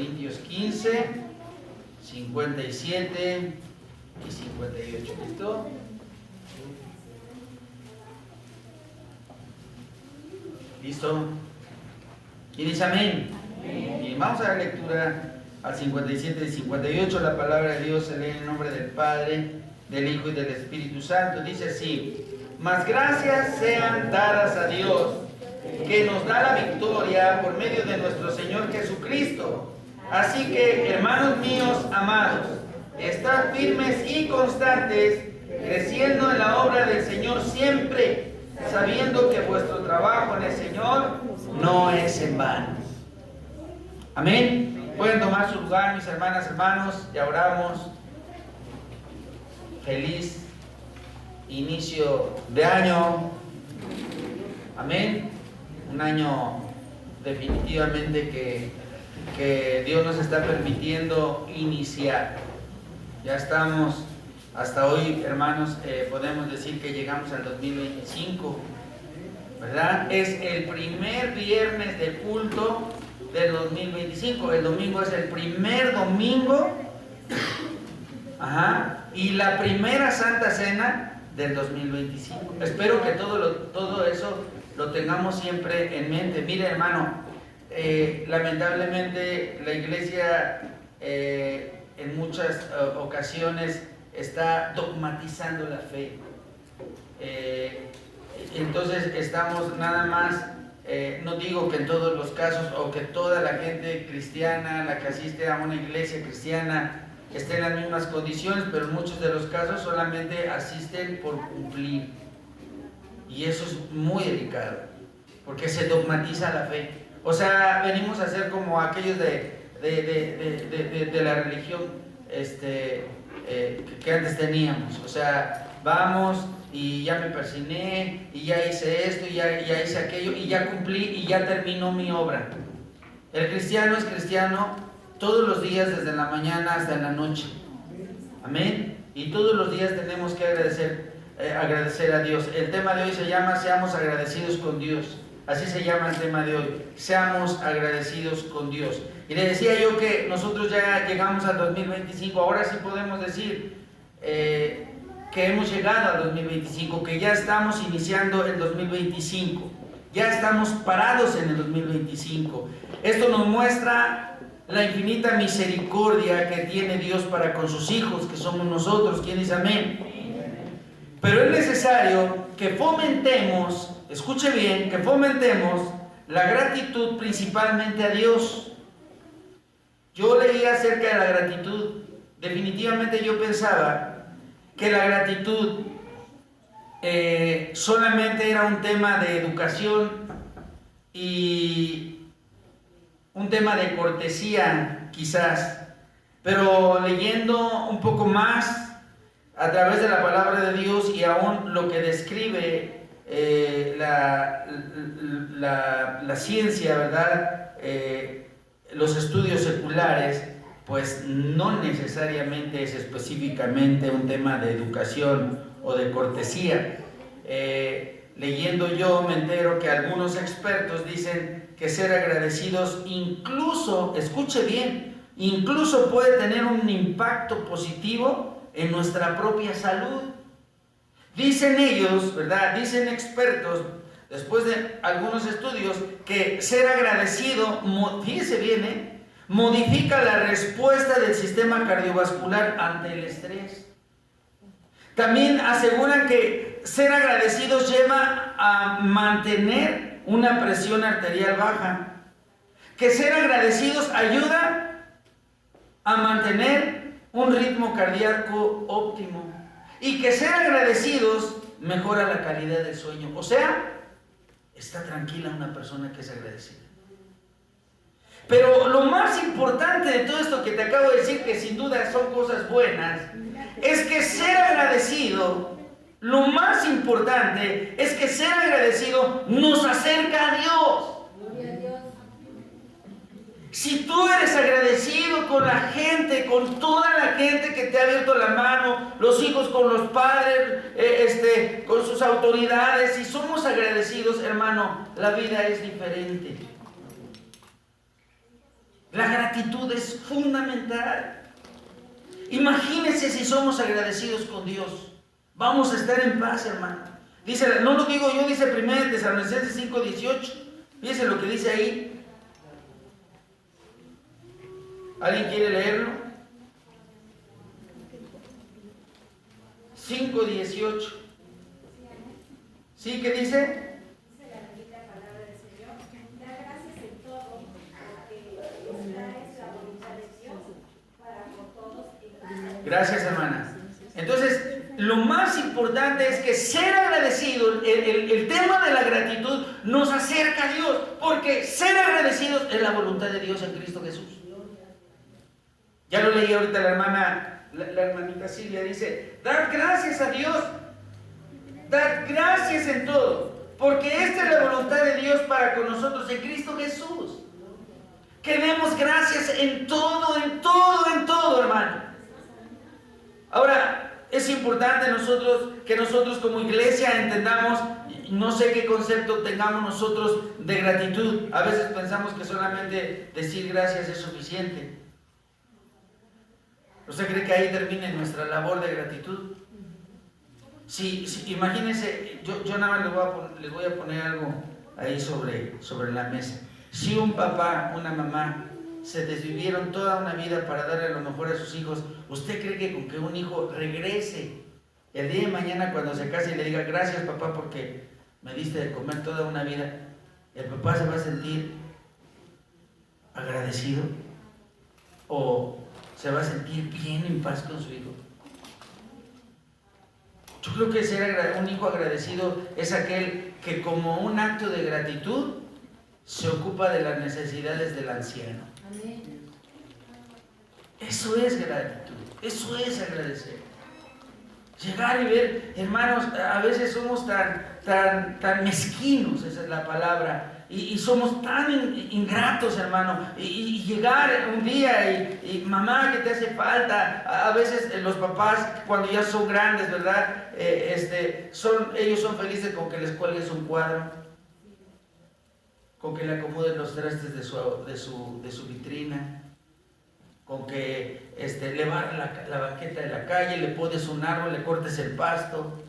Corintios 15, 57 y 58. ¿Listo? ¿Listo? ¿Quién dice amén? Bien, vamos a dar lectura al 57 y 58. La palabra de Dios se lee en el nombre del Padre, del Hijo y del Espíritu Santo. Dice así: mas gracias sean dadas a Dios, que nos da la victoria por medio de nuestro Señor Jesucristo. Así que, hermanos míos amados, estad firmes y constantes, creciendo en la obra del Señor siempre, sabiendo que vuestro trabajo en el Señor no es en vano. Amén. Pueden tomar su lugar, mis hermanas, hermanos. Ya oramos. Feliz inicio de año. Amén. Un año definitivamente que Dios nos está permitiendo iniciar. Ya estamos, hasta hoy, hermanos, podemos decir que llegamos al 2025, ¿verdad? Es el primer viernes de culto del 2025. El domingo es el primer domingo, y la primera Santa Cena del 2025. Espero que todo eso lo tengamos siempre en mente. Mire, hermano, lamentablemente la iglesia en muchas ocasiones está dogmatizando la fe. Entonces estamos nada más, no digo que en todos los casos o que toda la gente cristiana, la que asiste a una iglesia cristiana, esté en las mismas condiciones, pero en muchos de los casos solamente asisten por cumplir. Y eso es muy delicado, porque se dogmatiza la fe. O sea, venimos a ser como aquellos de la religión que antes teníamos. O sea, vamos y ya me persigné, y ya hice esto, y ya hice aquello, y ya cumplí, y ya terminó mi obra. El cristiano es cristiano todos los días, desde la mañana hasta en la noche. Amén. Y todos los días tenemos que agradecer a Dios. El tema de hoy se llama Seamos agradecidos con Dios. Así se llama el tema de hoy. Seamos agradecidos con Dios. Y le decía yo que nosotros ya llegamos al 2025. Ahora sí podemos decir que hemos llegado al 2025, que ya estamos iniciando el 2025. Ya estamos parados en el 2025. Esto nos muestra la infinita misericordia que tiene Dios para con sus hijos, que somos nosotros. ¿Quién dice amén? Pero es necesario que fomentemos, escuche bien, que fomentemos la gratitud principalmente a Dios. Yo leí acerca de la gratitud. Definitivamente yo pensaba que la gratitud solamente era un tema de educación y un tema de cortesía, quizás. Pero leyendo un poco más a través de la palabra de Dios y aún lo que describe la ciencia, ¿verdad? Los estudios seculares, pues no necesariamente es específicamente un tema de educación o de cortesía. Leyendo yo me entero que algunos expertos dicen que ser agradecidos incluso, escuche bien, incluso puede tener un impacto positivo en nuestra propia salud. Dicen ellos, ¿verdad? Dicen expertos, después de algunos estudios, que ser agradecido, fíjese bien, modifica la respuesta del sistema cardiovascular ante el estrés. También aseguran que ser agradecidos lleva a mantener una presión arterial baja. Que ser agradecidos ayuda a mantener un ritmo cardíaco óptimo. Y que ser agradecidos mejora la calidad del sueño. O sea, está tranquila una persona que es agradecida. Pero lo más importante de todo esto que te acabo de decir, que sin duda son cosas buenas, es que ser agradecido, lo más importante es que ser agradecido nos acerca a Dios. Si tú eres agradecido con la gente, con toda la gente que te ha abierto la mano, los hijos con los padres, con sus autoridades, si somos agradecidos, hermano, la vida es diferente. La gratitud es fundamental. Imagínense si somos agradecidos con Dios. Vamos a estar en paz, hermano. Dice, no lo digo yo, dice 1 Tesalonicenses 5:18. Fíjense lo que dice ahí. ¿Alguien quiere leerlo? 5:18. ¿Sí? ¿Qué dice? Dice la bendita palabra del Señor. Da gracias en todo, porque esta es la voluntad de Dios para con todos y Gracias, hermana. Entonces, lo más importante es que ser agradecido, el tema de la gratitud nos acerca a Dios, porque ser agradecidos es la voluntad de Dios en Cristo Jesús. Ya lo leí ahorita la hermanita Silvia, dice, dad gracias a Dios, dad gracias en todo, porque esta es la voluntad de Dios para con nosotros en Cristo Jesús. Que demos gracias en todo, hermano. Ahora, es importante que nosotros como iglesia entendamos, no sé qué concepto tengamos nosotros de gratitud. A veces pensamos que solamente decir gracias es suficiente. ¿Usted cree que ahí termine nuestra labor de gratitud? Sí, imagínense, yo nada más les voy a poner algo ahí sobre la mesa. Si un papá, una mamá, se desvivieron toda una vida para darle lo mejor a sus hijos, ¿usted cree que con que un hijo regrese el día de mañana cuando se case y le diga gracias papá porque me diste de comer toda una vida, el papá se va a sentir agradecido o se va a sentir bien en paz con su hijo? Yo creo que ser un hijo agradecido es aquel que como un acto de gratitud se ocupa de las necesidades del anciano. Amén. Eso es gratitud, eso es agradecer. Llegar y ver, hermanos, a veces somos tan mezquinos, esa es la palabra, y somos tan ingratos, hermano, y llegar un día y mamá, que te hace falta. A veces los papás, cuando ya son grandes, ¿verdad? Ellos son felices con que les cuelgues un cuadro, con que le acomoden los trastes de su vitrina, con que le barres la banqueta de la calle, le pones un árbol, le cortes el pasto,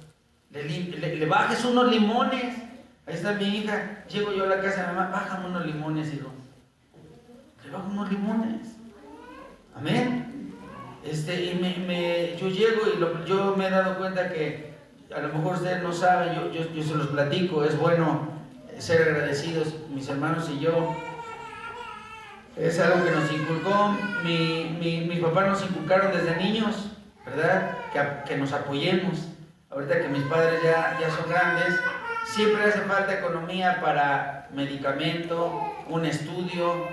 le bajes unos limones. Ahí está mi hija, llego yo a la casa de mamá, bájame unos limones, hijo. Le bajo unos limones. Amén. Yo llego y yo me he dado cuenta que a lo mejor ustedes no saben, yo se los platico, es bueno ser agradecidos, mis hermanos y yo. Es algo que nos inculcó, mis papás nos inculcaron desde niños, ¿verdad? Que nos apoyemos. Ahorita que mis padres ya son grandes, siempre hace falta economía para medicamento, un estudio,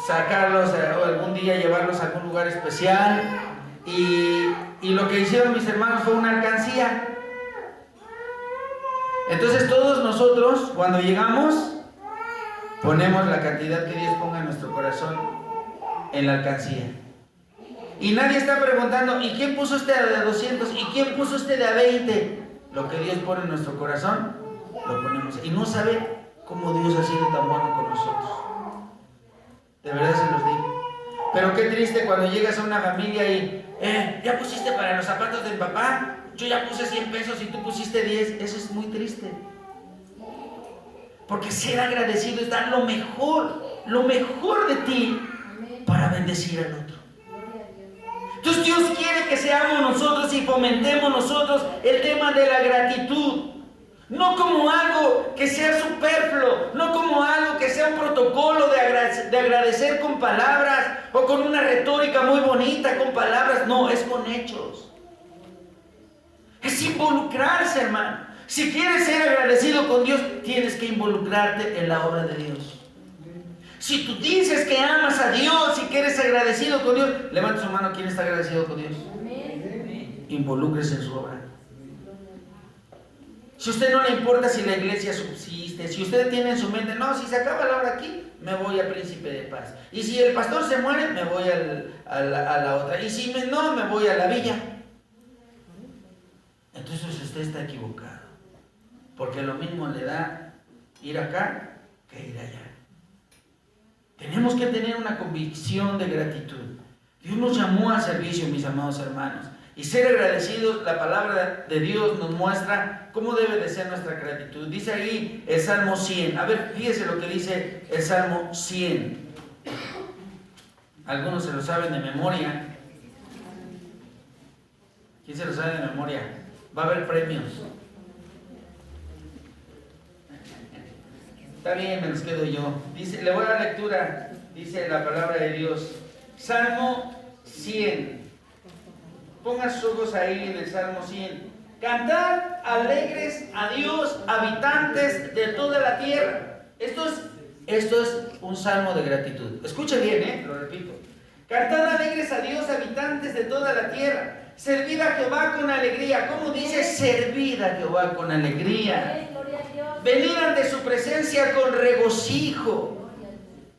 sacarlos o algún día llevarlos a algún lugar especial. Y lo que hicieron mis hermanos fue una alcancía. Entonces todos nosotros, cuando llegamos, ponemos la cantidad que Dios ponga en nuestro corazón en la alcancía. Y nadie está preguntando, ¿y quién puso este de 200? ¿Y quién puso este de a 20? Lo que Dios pone en nuestro corazón, lo ponemos. Y no sabe cómo Dios ha sido tan bueno con nosotros. De verdad se los digo. Pero qué triste cuando llegas a una familia y, ¿ya pusiste para los zapatos del papá? Yo ya puse 100 pesos y tú pusiste 10. Eso es muy triste. Porque ser agradecido es dar lo mejor de ti para bendecir al otro. Entonces Dios quiere que seamos nosotros y fomentemos nosotros el tema de la gratitud. No como algo que sea superfluo, no como algo que sea un protocolo de agradecer con palabras o con una retórica muy bonita con palabras. No, es con hechos. Es involucrarse, hermano. Si quieres ser agradecido con Dios, tienes que involucrarte en la obra de Dios. Si tú dices que amas a Dios y que eres agradecido con Dios, levanta su mano. ¿Quién está agradecido con Dios? Amén. Involúcrese en su obra. Si a usted no le importa si la iglesia subsiste, si usted tiene en su mente, no, si se acaba la obra aquí, me voy a Príncipe de Paz. Y si el pastor se muere, me voy a la otra. Y si no, me voy a la villa. Entonces usted está equivocado. Porque lo mismo le da ir acá que ir allá. Tenemos que tener una convicción de gratitud. Dios nos llamó al servicio, mis amados hermanos. Y ser agradecidos, la palabra de Dios nos muestra cómo debe de ser nuestra gratitud. Dice ahí el Salmo 100. A ver, fíjese lo que dice el Salmo 100. Algunos se lo saben de memoria. ¿Quién se lo sabe de memoria? Va a haber premios. Está bien, me los quedo yo. Dice, le voy a dar lectura. Dice la palabra de Dios. Salmo 100. Ponga sus ojos ahí en el Salmo 100. Cantad alegres a Dios, habitantes de toda la tierra. Esto es un salmo de gratitud. Escuche bien, lo repito. Cantad alegres a Dios, habitantes de toda la tierra. Servid a Jehová con alegría. ¿Cómo dice? Servid a Jehová con alegría. Venid ante su presencia con regocijo.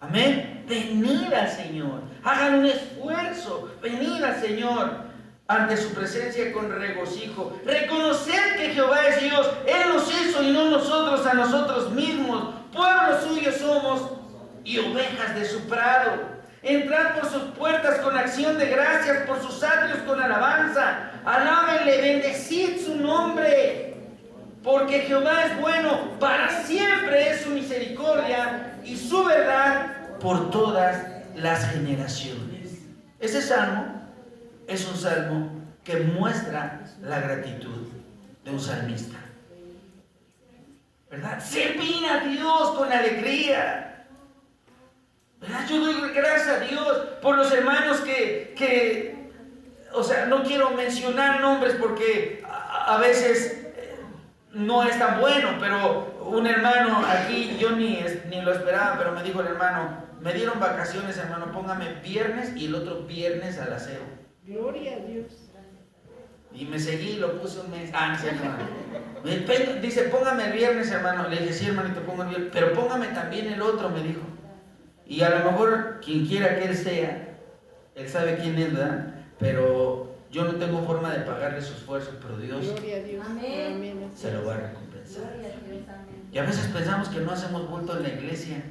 Amén. Venid al Señor. Hagan un esfuerzo. Venid al Señor ante su presencia con regocijo. Reconocer que Jehová es Dios. Él nos hizo y no nosotros a nosotros mismos. Pueblo suyo somos y ovejas de su prado. Entrad por sus puertas con acción de gracias, por sus atrios con alabanza. Alábenle, bendecid su nombre. Porque Jehová es bueno, para siempre es su misericordia y su verdad por todas las generaciones. Ese salmo es un salmo que muestra la gratitud de un salmista, ¿verdad? Servir a Dios con alegría, ¿verdad? Yo doy gracias a Dios por los hermanos que o sea, no quiero mencionar nombres porque a veces no es tan bueno, pero un hermano aquí, yo ni lo esperaba, pero me dijo el hermano, me dieron vacaciones, hermano, póngame viernes y el otro viernes al aseo. Gloria a Dios. Y me seguí y lo puse un mes. Ah, sí, hermano. Dice, póngame el viernes, hermano. Le dije, sí, hermanito, pongo el viernes. Pero póngame también el otro, me dijo. Y a lo mejor, quien quiera que él sea, él sabe quién es, ¿verdad? Pero yo no tengo forma de pagarle su esfuerzo, pero Dios Amén. se lo va a recompensar. Y a veces pensamos que no hacemos bulto en la iglesia,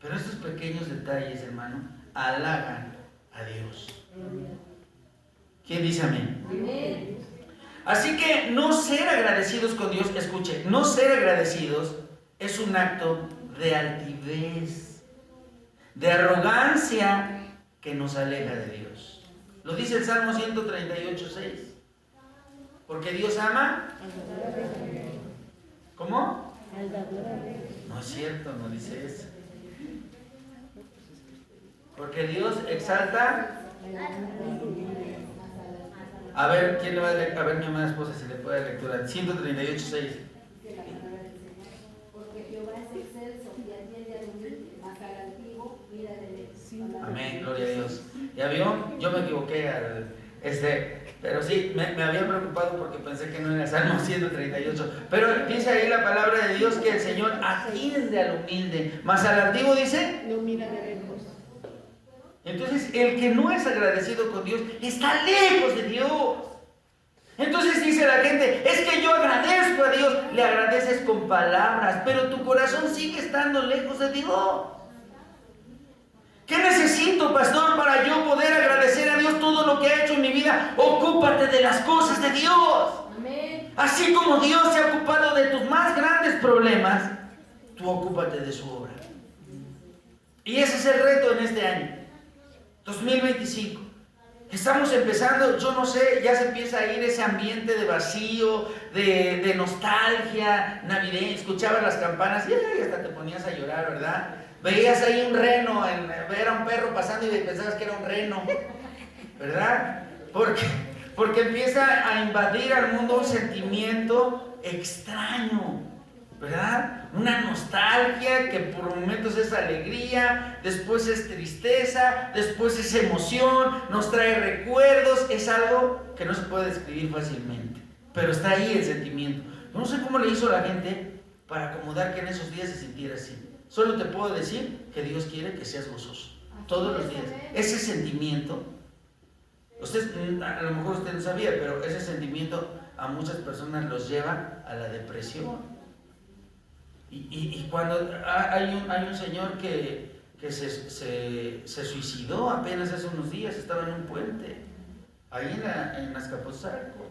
pero estos pequeños detalles, hermano, halagan a Dios. ¿Quién dice amén? Amén. Así que no ser agradecidos con Dios, escuche, no ser agradecidos es un acto de altivez, de arrogancia que nos aleja de Dios. Lo dice el Salmo 138:6. Porque Dios ama. ¿Cómo? No es cierto, no dice eso. Porque Dios exalta. A ver, ¿quién le va a leer? A ver, mi amada esposa, si le puede dar lectura. 138:6. Porque Jehová es excelso y atiende al humilde, mas al altivo mira de lejos. Amén, gloria a Dios. ¿Ya vio? Yo me equivoqué pero sí, me había preocupado porque pensé que no era Salmo 138. Pero dice ahí la palabra de Dios que el Señor atiende al humilde, mas al altivo dice. No mira de lejos. Entonces, el que no es agradecido con Dios está lejos de Dios. Entonces dice la gente, es que yo agradezco a Dios. Le agradeces con palabras, pero tu corazón sigue estando lejos de Dios. ¿Qué necesito, pastor, para yo poder agradecer a Dios todo lo que ha hecho en mi vida? Ocúpate de las cosas de Dios. Amén. Así como Dios se ha ocupado de tus más grandes problemas, tú ocúpate de su obra. Y ese es el reto en este año 2025. Estamos empezando, yo no sé, ya se empieza a ir ese ambiente de vacío, de nostalgia navideña. Escuchabas las campanas y hasta te ponías a llorar, ¿verdad? Veías ahí un reno, era un perro pasando y pensabas que era un reno, ¿verdad? Porque empieza a invadir al mundo un sentimiento extraño, ¿verdad? Una nostalgia que por momentos es alegría, después es tristeza, después es emoción, nos trae recuerdos, es algo que no se puede describir fácilmente, pero está ahí el sentimiento. No sé cómo le hizo la gente para acomodar que en esos días se sintiera así. Solo te puedo decir que Dios quiere que seas gozoso todos los días. Ese sentimiento, a lo mejor usted no sabía, pero ese sentimiento a muchas personas los lleva a la depresión. Y cuando hay un señor que que se suicidó apenas hace unos días, estaba en un puente, ahí en Azcapotzalco.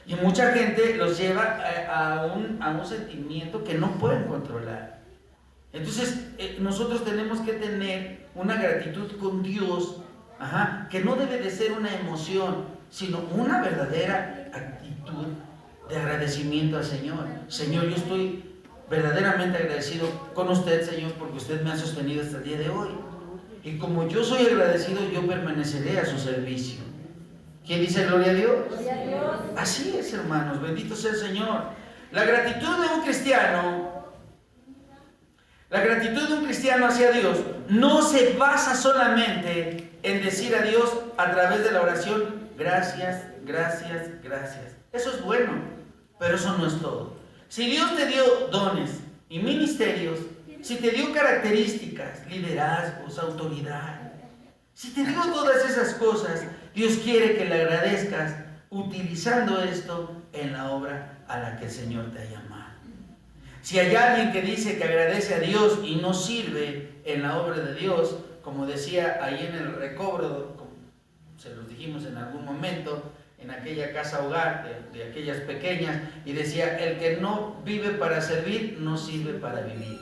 Y mucha gente los lleva a un sentimiento que no pueden controlar. Entonces, nosotros tenemos que tener una gratitud con Dios, que no debe de ser una emoción, sino una verdadera actitud de agradecimiento al Señor. Señor, yo estoy verdaderamente agradecido con usted, Señor, porque usted me ha sostenido hasta el día de hoy. Y como yo soy agradecido, yo permaneceré a su servicio. ¿Quién dice gloria a Dios? Gloria a Dios. Así es, hermanos, bendito sea el Señor. La gratitud de un cristiano hacia Dios no se basa solamente en decir a Dios a través de la oración, gracias, gracias, gracias. Eso es bueno, pero eso no es todo. Si Dios te dio dones y ministerios, si te dio características, liderazgos, autoridad, si te dio todas esas cosas, Dios quiere que le agradezcas utilizando esto en la obra a la que el Señor te ha llamado. Si hay alguien que dice que agradece a Dios y no sirve en la obra de Dios, como decía ahí en el recobro, como se los dijimos en algún momento, en aquella casa hogar de aquellas pequeñas, y decía, el que no vive para servir, no sirve para vivir.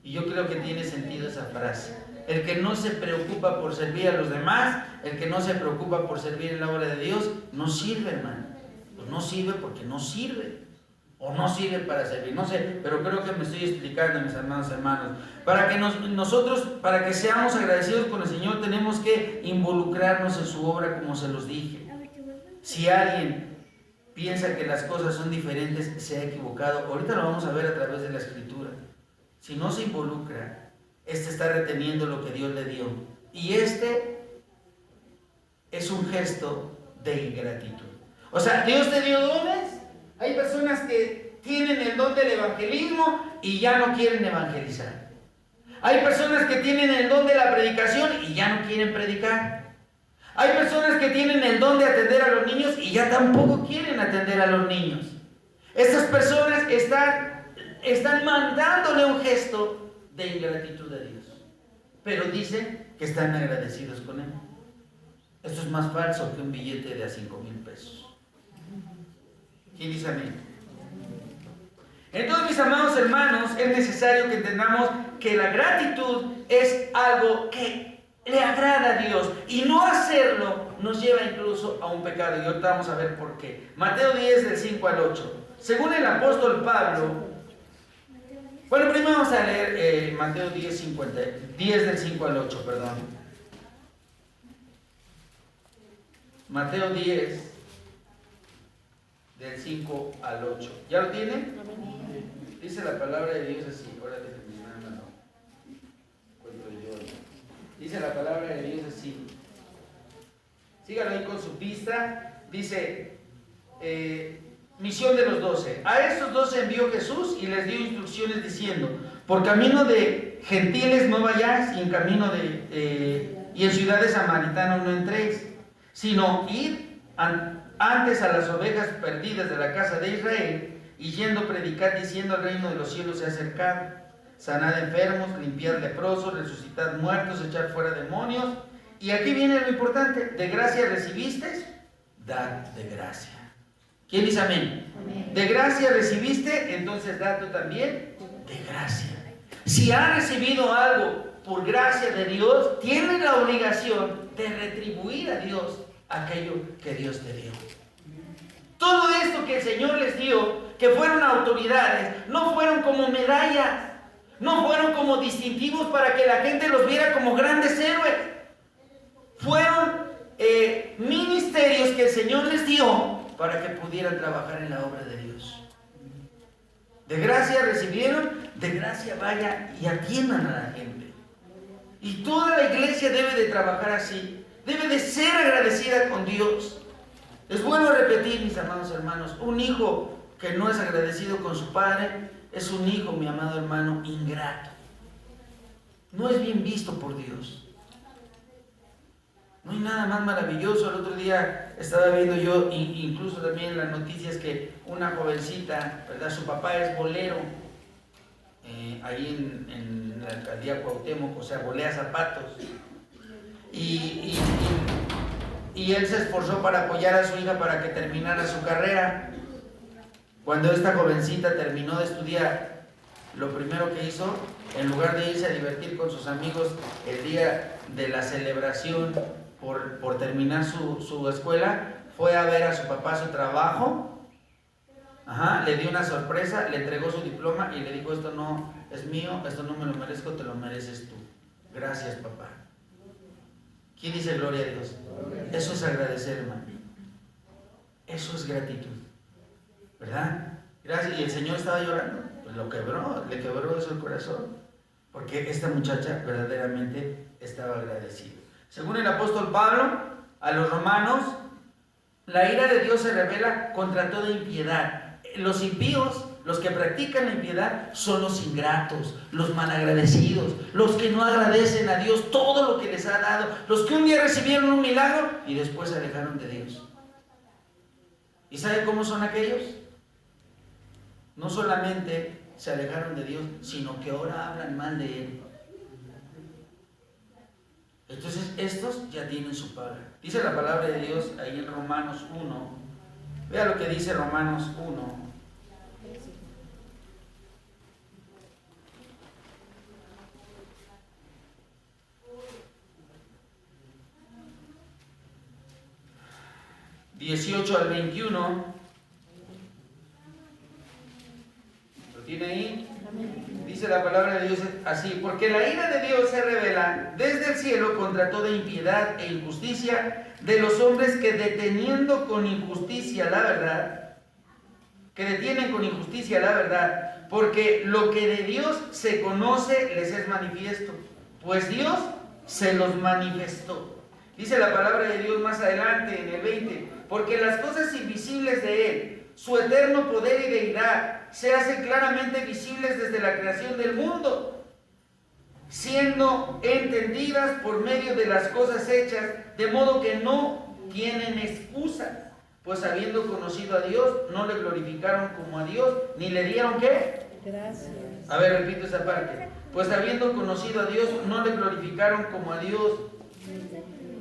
Y yo creo que tiene sentido esa frase. El que no se preocupa por servir a los demás, el que no se preocupa por servir en la obra de Dios, no sirve, hermano. Pues no sirve porque no sirve. O no sirve para servir. No sé, pero creo que me estoy explicando, mis hermanos. Para que nosotros, para que seamos agradecidos con el Señor, tenemos que involucrarnos en su obra, como se los dije. Si alguien piensa que las cosas son diferentes, se ha equivocado. Ahorita lo vamos a ver a través de la Escritura. Si no se involucra, está reteniendo lo que Dios le dio. Y es un gesto de ingratitud. O sea, Dios te dio dones. Hay personas que tienen el don del evangelismo y ya no quieren evangelizar. Hay personas que tienen el don de la predicación y ya no quieren predicar. Hay personas que tienen el don de atender a los niños y ya tampoco quieren atender a los niños. Estas personas están mandándole un gesto de ingratitud a Dios, pero dicen que están agradecidos con Él. Esto es más falso que un billete de a 5,000 pesos. ¿Quién dice amén? Entonces, mis amados hermanos, es necesario que entendamos que la gratitud es algo que le agrada a Dios, y no hacerlo nos lleva incluso a un pecado, y ahorita vamos a ver por qué. Mateo 10, del 5 al 8. Según el apóstol Pablo, bueno, primero vamos a leer Mateo 10, del 5 al 8, perdón. Mateo 10, del 5 al 8. ¿Ya lo tienen? Dice la palabra de Dios así. Ahora déjenme mi hermano. Cuento yo. Dice la palabra de Dios así. Síganlo ahí con su pista. Dice, misión de los 12. A estos 12 envió Jesús y les dio instrucciones diciendo, por camino de gentiles no vayáis, y en camino y en ciudades samaritanas no entréis, sino id antes a las ovejas perdidas de la casa de Israel, y yendo predicad diciendo, el reino de los cielos se ha acercado. Sanad enfermos, limpiad leprosos, resucitad muertos, echad fuera demonios. Y aquí viene lo importante, de gracia recibisteis, dad de gracia. ¿Quién dice amén? Amén. De gracia recibiste, entonces da tú también de gracia. Si has recibido algo por gracia de Dios, tienes la obligación de retribuir a Dios aquello que Dios te dio. Todo esto que el Señor les dio, que fueron autoridades, no fueron como medallas, no fueron como distintivos para que la gente los viera como grandes héroes. Fueron ministerios que el Señor les dio para que pudieran trabajar en la obra de Dios. De gracia recibieron, de gracia vaya y atiendan a la gente. Y toda la iglesia debe de trabajar así, debe de ser agradecida con Dios. Es bueno repetir, mis amados hermanos, un hijo que no es agradecido con su padre es un hijo, mi amado hermano, ingrato. No es bien visto por Dios. No hay nada más maravilloso. El otro día estaba viendo yo, incluso también en las noticias, que una jovencita, ¿verdad? Su papá es bolero ahí en la alcaldía Cuauhtémoc, o sea, volea zapatos. Y él se esforzó para apoyar a su hija para que terminara su carrera. Cuando esta jovencita terminó de estudiar, lo primero que hizo, en lugar de irse a divertir con sus amigos el día de la celebración por terminar su escuela, fue a ver a su papá a su trabajo. Le dio una sorpresa, le entregó su diploma y le dijo: esto no es mío, esto no me lo merezco, te lo mereces tú. Gracias, papá. ¿Quién dice gloria a Dios? Eso es agradecer, hermano. Eso es gratitud, ¿verdad? Gracias. Y el Señor estaba llorando, pues le quebró eso el corazón, porque esta muchacha verdaderamente estaba agradecida. Según el apóstol Pablo a los romanos, la ira de Dios se revela contra toda impiedad. Los impíos, los que practican la impiedad, son los ingratos, los malagradecidos, los que no agradecen a Dios todo lo que les ha dado, los que un día recibieron un milagro y después se alejaron de Dios. ¿Y sabe cómo son aquellos? No solamente se alejaron de Dios, sino que ahora hablan mal de Él. Entonces estos ya tienen su paga. Dice la palabra de Dios ahí en Romanos 1. Vea lo que dice Romanos 1. (18 al 21). ¿Lo tiene ahí? Dice la palabra de Dios así: porque la ira de Dios se revela desde el cielo contra toda impiedad e injusticia de los hombres que detienen con injusticia la verdad, porque lo que de Dios se conoce les es manifiesto, pues Dios se los manifestó. Dice la palabra de Dios más adelante en el 20: porque las cosas invisibles de Él, su eterno poder y deidad, se hacen claramente visibles desde la creación del mundo, siendo entendidas por medio de las cosas hechas, de modo que no tienen excusa. Pues habiendo conocido a Dios, no le glorificaron como a Dios, ni le dieron ¿qué? Gracias. A ver, repito esa parte. Pues habiendo conocido a Dios, no le glorificaron como a Dios,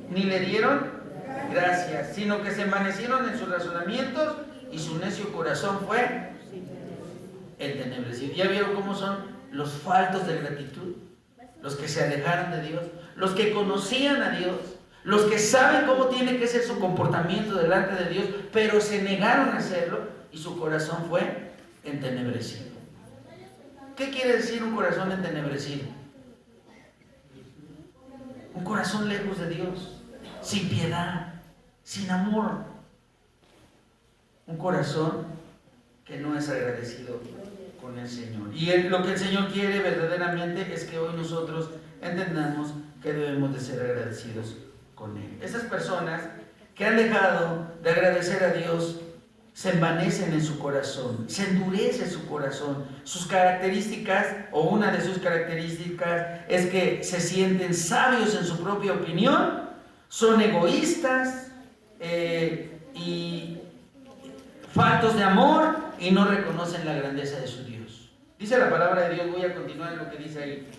ni le dieron gracias, sino que se envanecieron en sus razonamientos y su necio corazón fue entenebrecido. ¿Ya vieron cómo son los faltos de gratitud? Los que se alejaron de Dios, los que conocían a Dios, los que saben cómo tiene que ser su comportamiento delante de Dios, pero se negaron a hacerlo y su corazón fue entenebrecido. ¿Qué quiere decir un corazón entenebrecido? Un corazón lejos de Dios, sin piedad, sin amor. Un corazón que no es agradecido con el Señor. Y lo que el Señor quiere verdaderamente es que hoy nosotros entendamos que debemos de ser agradecidos con Él. Esas personas que han dejado de agradecer a Dios se envanecen en su corazón, se endurece su corazón. Sus características, o una de sus características, es que se sienten sabios en su propia opinión, son egoístas y faltos de amor y no reconocen la grandeza de su Dios. Dice la palabra de Dios, voy a continuar en lo que dice ahí.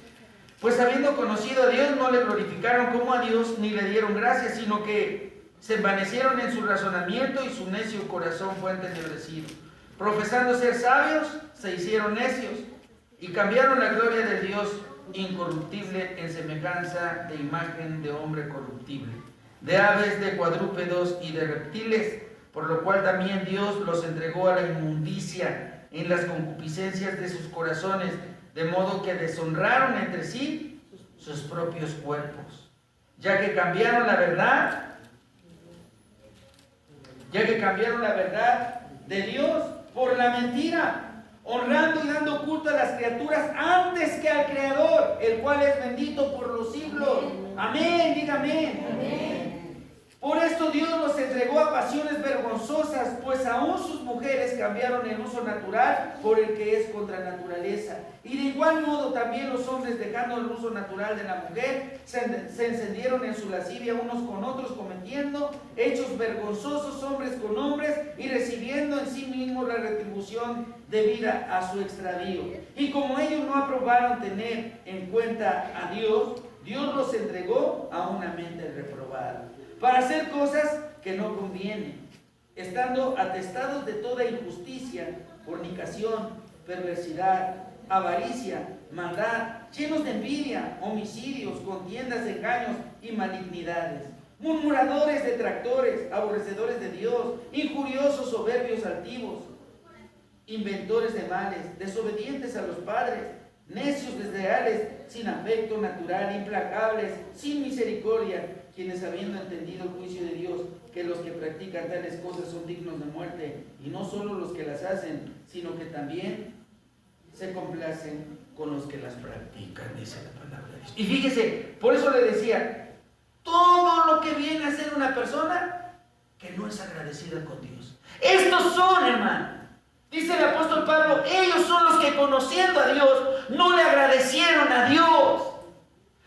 Pues habiendo conocido a Dios, no le glorificaron como a Dios, ni le dieron gracias, sino que se envanecieron en su razonamiento y su necio corazón fue entenebrecido. Profesando ser sabios, se hicieron necios y cambiaron la gloria del Dios incorruptible en semejanza de imagen de hombre corruptible, de aves, de cuadrúpedos y de reptiles, por lo cual también Dios los entregó a la inmundicia en las concupiscencias de sus corazones, de modo que deshonraron entre sí sus propios cuerpos, ya que cambiaron la verdad de Dios por la mentira, honrando y dando culto a las criaturas antes que al Creador, el cual es bendito por los siglos. Amén, dígame. Amén. Por esto Dios los entregó a pasiones vergonzosas, pues aún sus mujeres cambiaron el uso natural por el que es contra naturaleza. Y de igual modo también los hombres, dejando el uso natural de la mujer, se encendieron en su lascivia unos con otros, cometiendo hechos vergonzosos hombres con hombres y recibiendo en sí mismos la retribución debida a su extravío. Y como ellos no aprobaron tener en cuenta a Dios, Dios los entregó a una mente reprobada, para hacer cosas que no convienen, estando atestados de toda injusticia, fornicación, perversidad, avaricia, maldad, llenos de envidia, homicidios, contiendas, engaños y malignidades, murmuradores, detractores, aborrecedores de Dios, injuriosos, soberbios, altivos, inventores de males, desobedientes a los padres, necios, desleales, sin afecto natural, implacables, sin misericordia, quienes habiendo entendido el juicio de Dios, que los que practican tales cosas son dignos de muerte, y no solo los que las hacen, sino que también se complacen con los que las practican, dice la palabra de Dios. Y fíjese, por eso le decía, todo lo que viene a ser una persona que no es agradecida con Dios. Estos son, hermano, dice el apóstol Pablo, ellos son los que conociendo a Dios, no le agradecieron a Dios,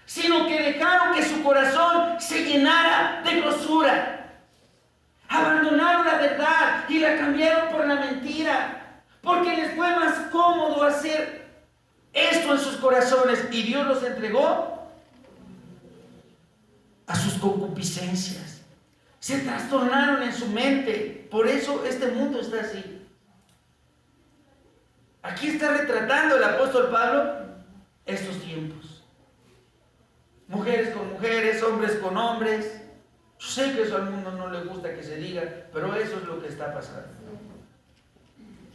sino que dejaron que su corazón se llenara de grosura. Abandonaron la verdad y la cambiaron por la mentira, porque les fue más cómodo hacer esto en sus corazones, y Dios los entregó a sus concupiscencias. Se trastornaron en su mente. Por eso este mundo está así. Aquí está retratando el apóstol Pablo estos tiempos. Mujeres con mujeres, hombres con hombres. Yo sé que eso al mundo no le gusta que se diga, pero eso es lo que está pasando.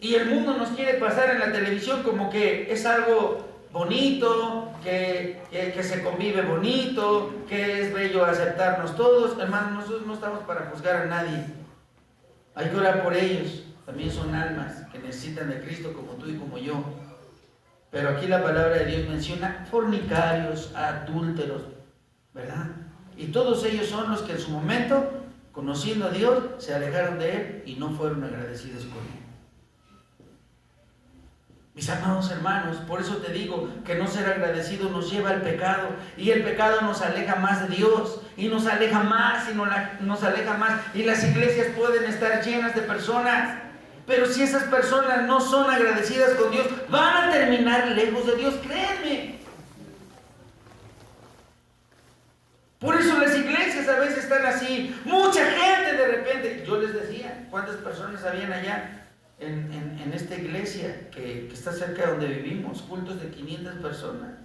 Y el mundo nos quiere pasar en la televisión como que es algo bonito, que se convive bonito, que es bello aceptarnos todos. Hermanos, nosotros no estamos para juzgar a nadie. Hay que orar por ellos. También son almas que necesitan de Cristo como tú y como yo. Pero aquí la palabra de Dios menciona fornicarios, adúlteros, ¿verdad? Y todos ellos son los que en su momento, conociendo a Dios, se alejaron de Él y no fueron agradecidos con Él. Mis amados hermanos, por eso te digo que no ser agradecido nos lleva al pecado, y el pecado nos aleja más de Dios, y nos aleja más, y nos aleja más, y las iglesias pueden estar llenas de personas, pero si esas personas no son agradecidas con Dios, van a terminar lejos de Dios, créanme. Por eso las iglesias a veces están así, mucha gente de repente. Yo les decía, ¿cuántas personas habían allá en esta iglesia que está cerca de donde vivimos? Cultos de 500 personas.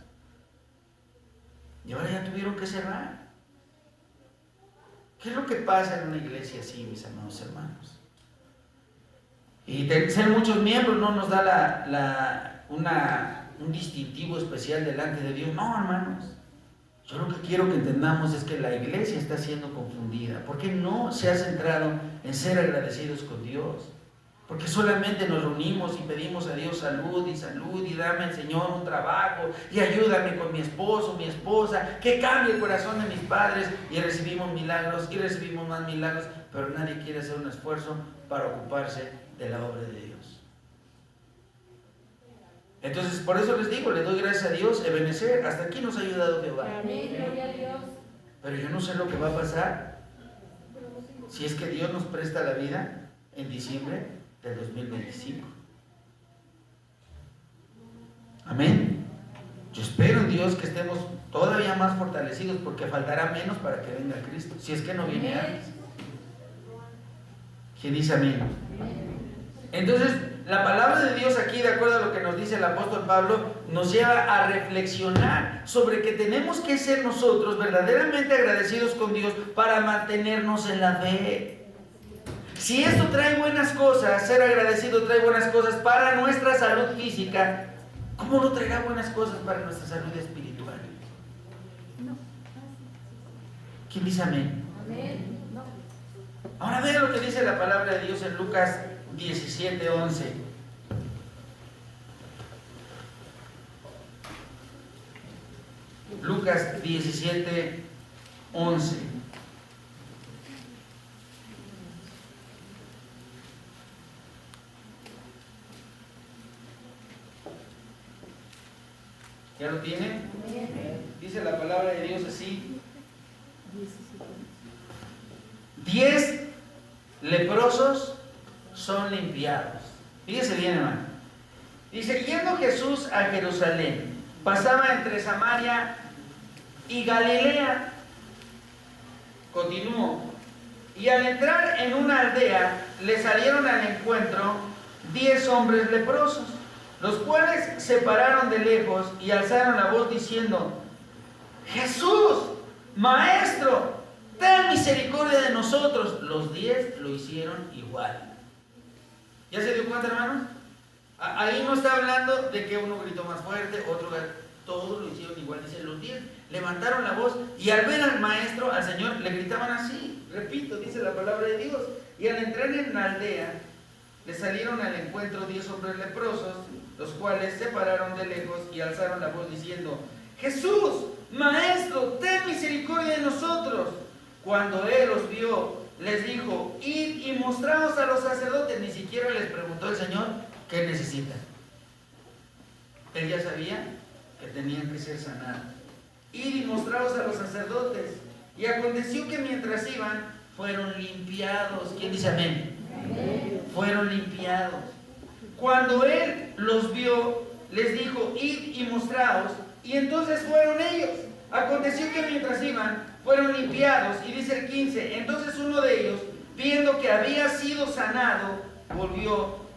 Y ahora ya tuvieron que cerrar. ¿Qué es lo que pasa en una iglesia así, mis amados hermanos? Y ser muchos miembros no nos da un distintivo especial delante de Dios. No, hermanos. Yo lo que quiero que entendamos es que la iglesia está siendo confundida. ¿Por qué no se ha centrado en ser agradecidos con Dios? Porque solamente nos reunimos y pedimos a Dios salud, y dame al Señor un trabajo, y ayúdame con mi esposo, mi esposa, que cambie el corazón de mis padres, y recibimos milagros, y recibimos más milagros, pero nadie quiere hacer un esfuerzo para ocuparse de la obra de Dios. Entonces, por eso les digo, le doy gracias a Dios, Ebenezer, hasta aquí nos ha ayudado Jehová. Amén, gloria a Dios. Pero yo no sé lo que va a pasar si es que Dios nos presta la vida en diciembre del 2025. Amén. Yo espero en Dios que estemos todavía más fortalecidos, porque faltará menos para que venga Cristo, si es que no viene antes. ¿Quién dice amén? Entonces, la palabra de Dios aquí, de acuerdo a lo que nos dice el apóstol Pablo, nos lleva a reflexionar sobre que tenemos que ser nosotros verdaderamente agradecidos con Dios para mantenernos en la fe. Si esto trae buenas cosas, ser agradecido trae buenas cosas para nuestra salud física, ¿cómo no traerá buenas cosas para nuestra salud espiritual? ¿Quién dice amén? Amén. Ahora vean lo que dice la palabra de Dios en Lucas 17:11. Lucas 17:11. amén? Dice la palabra de Dios así. 10 leprosos son limpiados. Fíjese bien, hermano. Dice, yendo Jesús a Jerusalén, pasaba entre Samaria y Galilea. Continuó. Y al entrar en una aldea, le salieron al encuentro 10 hombres leprosos, los cuales se pararon de lejos y alzaron la voz diciendo: Jesús, Maestro, ten misericordia de nosotros. Los 10 lo hicieron igual. ¿Ya se dio cuenta, hermanos? Ahí no está hablando de que uno gritó más fuerte, otro, todos lo hicieron igual. Dice, los 10 levantaron la voz y al ver al Maestro, al Señor, le gritaban así. Repito, dice la palabra de Dios. Y al entrar en la aldea, le salieron al encuentro 10 hombres leprosos, los cuales se pararon de lejos y alzaron la voz diciendo: Jesús, Maestro, ten misericordia de nosotros. Cuando él los vio, les dijo: id y mostraos a los sacerdotes. Ni siquiera les preguntó el Señor qué necesitan. Él ya sabía que tenían que ser sanados. Id y mostraos a los sacerdotes. Y aconteció que mientras iban, fueron limpiados. ¿Quién dice amén? Amén. Fueron limpiados. Cuando él los vio, les dijo: id y mostraos. Y entonces fueron ellos. Aconteció que mientras iban, fueron limpiados. Y dice el 15: entonces uno de ellos, viendo que había sido sanado, volvió